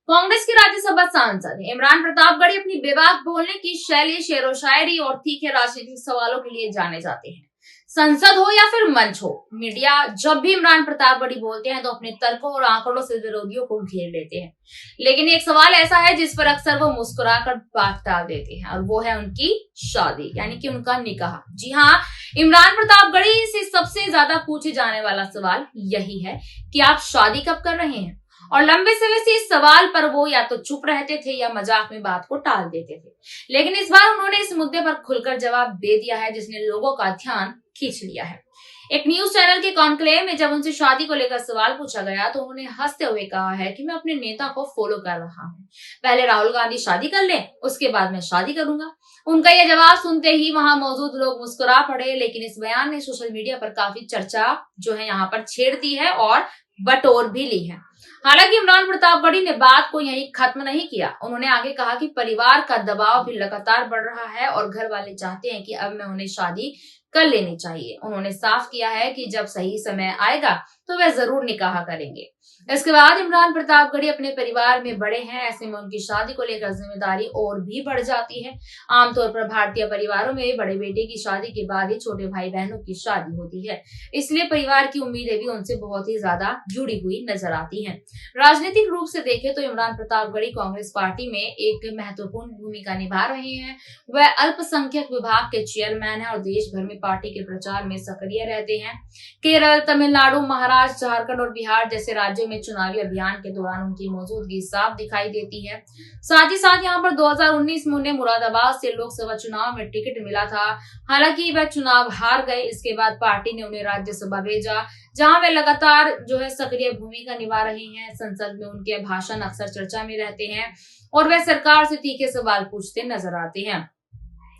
कांग्रेस के राज्यसभा सांसद इमरान प्रतापगढ़ी अपनी बेबाक बोलने की शैली, शेरो शायरी और तीखे राजनीतिक सवालों के लिए जाने जाते हैं। संसद हो या फिर मंच हो, मीडिया जब भी इमरान प्रतापगढ़ी बोलते हैं तो अपने तर्कों और आंकड़ों से विरोधियों को घेर लेते हैं। लेकिन एक सवाल ऐसा है जिस पर अक्सर वो मुस्कुराकर बात टाल देते हैं, और वो है उनकी शादी, यानी कि उनका निकाह। जी हाँ, इमरान प्रतापगढ़ी से सबसे ज्यादा पूछे जाने वाला सवाल यही है कि आप शादी कब कर रहे हैं। और लंबे समय से इस सवाल पर वो या तो चुप रहते थे या मजाक में बात को टाल देते थे। लेकिन इस बार उन्होंने इस मुद्दे पर खुलकर जवाब दे दिया है, जिसने लोगों का ध्यान खींच लिया है। एक न्यूज चैनल के कॉन्क्लेव में जब उनसे शादी को लेकर सवाल पूछा गया तो उन्होंने हंसते हुए कहा है कि मैं अपने नेता को फॉलो कर रहा हूँ। पहले राहुल गांधी शादी कर लें, उसके बाद मैं शादी करूंगा। उनका यह जवाब सुनते ही वहां मौजूद लोग मुस्कुरा पड़े। लेकिन इस बयान ने सोशल मीडिया पर काफी चर्चा जो है यहाँ पर छेड़ दी है और बटोर भी ली है। हालांकि इमरान प्रतापगढ़ी ने बात को यहीं खत्म नहीं किया। उन्होंने आगे कहा कि परिवार का दबाव भी लगातार बढ़ रहा है और घर वाले चाहते हैं कि अब मैं उन्हें शादी कर लेनी चाहिए। उन्होंने साफ किया है कि जब सही समय आएगा तो वे जरूर निकाह करेंगे। इसके बाद इमरान प्रतापगढ़ी अपने परिवार में बड़े हैं, ऐसे में उनकी शादी को लेकर जिम्मेदारी और भी बढ़ जाती है। आमतौर पर भारतीय परिवारों में बड़े बेटे की शादी के बाद ही छोटे भाई बहनों की शादी होती है, इसलिए परिवार की उम्मीदें भी उनसे बहुत ही ज्यादा जुड़ी हुई नजर आती हैं। राजनीतिक रूप से देखें तो इमरान प्रतापगढ़ी कांग्रेस पार्टी में एक महत्वपूर्ण भूमिका निभा रहे हैं। वह अल्पसंख्यक विभाग के चेयरमैन है और देश भर में पार्टी के प्रचार में सक्रिय रहते हैं। केरल, तमिलनाडु, महाराष्ट्र, झारखंड और बिहार जैसे राज्यों में चुनावी अभियान के दौरान उनकी मौजूदगी साफ दिखाई देती है। साथ ही साथ यहाँ पर 2019 में उन्हें मुरादाबाद से लोकसभा चुनाव में टिकट मिला था। हालांकि वह चुनाव हार गए। इसके बाद पार्टी ने उन्हें राज्यसभा भेजा, जहां वे लगातार जो है सक्रिय भूमिका निभा रहे हैं। संसद में उनके भाषण अक्सर चर्चा में रहते हैं और वह सरकार से तीखे सवाल पूछते नजर आते हैं।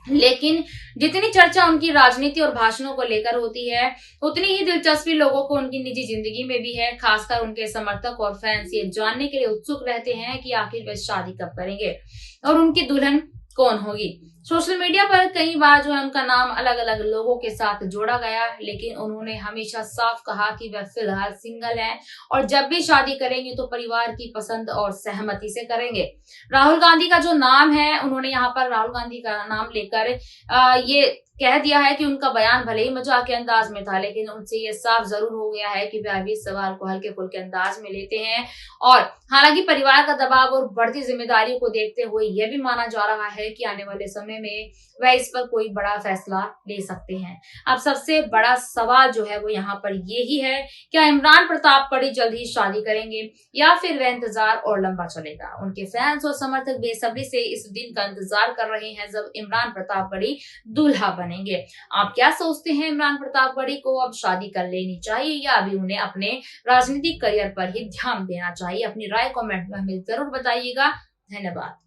लेकिन जितनी चर्चा उनकी राजनीति और भाषणों को लेकर होती है, उतनी ही दिलचस्पी लोगों को उनकी निजी जिंदगी में भी है। खासकर उनके समर्थक और फैंस ये जानने के लिए उत्सुक रहते हैं कि आखिर वे शादी कब करेंगे और उनकी दुल्हन कौन होगी। सोशल मीडिया पर कई बार जो है उनका नाम अलग अलग लोगों के साथ जोड़ा गया, लेकिन उन्होंने हमेशा साफ कहा कि वह फिलहाल सिंगल हैं और जब भी शादी करेंगे तो परिवार की पसंद और सहमति से करेंगे। राहुल गांधी का जो नाम है, उन्होंने यहाँ पर राहुल गांधी का नाम लेकर ये कह दिया है कि उनका बयान भले ही मजाक के अंदाज में था, लेकिन उनसे ये साफ जरूर हो गया है कि वह भी इस सवाल को हल्के फुल्के अंदाज में लेते हैं। और हालांकि परिवार का दबाव और बढ़ती जिम्मेदारियों को देखते हुए यह भी माना जा रहा है कि आने वाले समय में वह इस पर कोई बड़ा फैसला ले सकते हैं। अब सबसे बड़ा सवाल जो है वो यहाँ पर यही है, क्या इमरान प्रतापगढ़ी जल्द ही शादी करेंगे या फिर वह इंतजार और लंबा चलेगा। उनके फैंस और समर्थक बेसब्री से इस दिन का इंतजार कर रहे हैं जब इमरान प्रतापगढ़ी दूल्हा बनेंगे। आप क्या सोचते हैं, इमरान प्रतापगढ़ी को अब शादी कर लेनी चाहिए या अभी उन्हें अपने राजनीतिक करियर पर ही ध्यान देना चाहिए? अपनी राय कमेंट में हमें जरूर बताइएगा। धन्यवाद।